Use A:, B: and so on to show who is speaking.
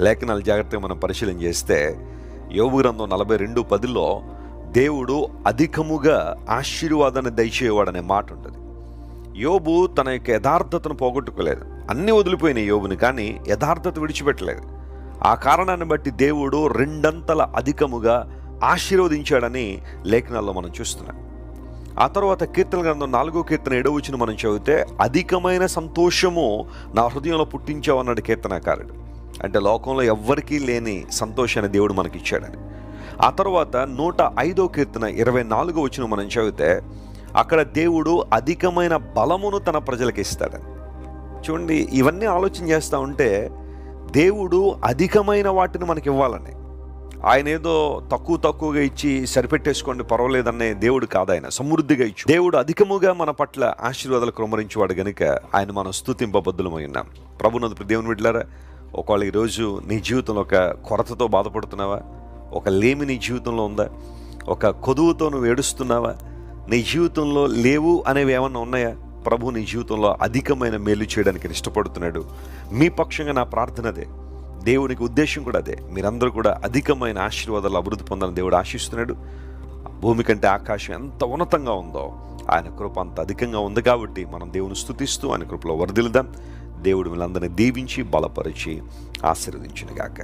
A: లేఖనాలు జాగ్రత్తగా మనం పరిశీలన చేస్తే యోబు గ్రంథం 42:10లో దేవుడు అధికముగా ఆశీర్వాదాన్ని దయచేవాడనే మాట ఉంటుంది. యోబు తన యొక్క యథార్థతను పోగొట్టుకోలేదు. అన్నీ వదిలిపోయినాయి యోబుని, కానీ యథార్థత విడిచిపెట్టలేదు. ఆ కారణాన్ని బట్టి దేవుడు రెండంతల అధికముగా ఆశీర్వదించాడని లేఖనాల్లో మనం చూస్తున్నాం. ఆ తర్వాత కీర్తన గ్రంథం 4వ కీర్తన 7వ వచనం మనం చదివితే అధికమైన సంతోషము నా హృదయంలో పుట్టించావన్నాడు కీర్తనకారుడు. అంటే లోకంలో ఎవ్వరికీ లేని సంతోషాన్ని దేవుడు మనకిచ్చాడని. ఆ తర్వాత 105వ కీర్తన 24వ వచనం మనం చదివితే అక్కడ దేవుడు అధికమైన బలమును తన ప్రజలకు ఇస్తాడని. చూడండి, ఇవన్నీ ఆలోచన చేస్తూ ఉంటే దేవుడు అధికమైన వాటిని మనకి ఇవ్వాలని, ఆయన ఏదో తక్కువగా ఇచ్చి సరిపెట్టేసుకోండి పర్వాలేదనే దేవుడు కాదు. ఆయన సమృద్ధిగా ఇచ్చు దేవుడు అధికముగా మన పట్ల ఆశీర్వాదాలు కుమ్మరించేవాడు గనుక ఆయన మనం స్తుతింపబద్ధులమై ఉన్నాం. ప్రభునందు దేవుని బిడ్డలారా, ఒకవేళ ఈరోజు నీ జీవితంలో ఒక కొరతతో బాధపడుతున్నావా? ఒక లేమి నీ జీవితంలో ఉందా? ఒక కొదువుతో నువ్వు ఏడుస్తున్నావా? నీ జీవితంలో లేవు అనేవి ఏమన్నా ఉన్నాయా? ప్రభు నీ జీవితంలో అధికమైన మేలు చేయడానికి ఇష్టపడుతున్నాడు. మీ పక్షంగా నా ప్రార్థన అదే, దేవునికి ఉద్దేశం కూడా అదే. మీరందరూ కూడా అధికమైన ఆశీర్వాదాలు అభివృద్ధి పొందాలని దేవుడు ఆశిస్తున్నాడు. భూమి కంటే ఆకాశం ఎంత ఉన్నతంగా ఉందో ఆయన కృప అంత అధికంగా ఉంది. కాబట్టి మనం దేవుని స్తుతిస్తూ ఆయన కృపలో వర్ధిల్లుదాం. దేవుడు వీళ్ళందరినీ దీవించి బలపరిచి ఆశీర్వదించునుగాక.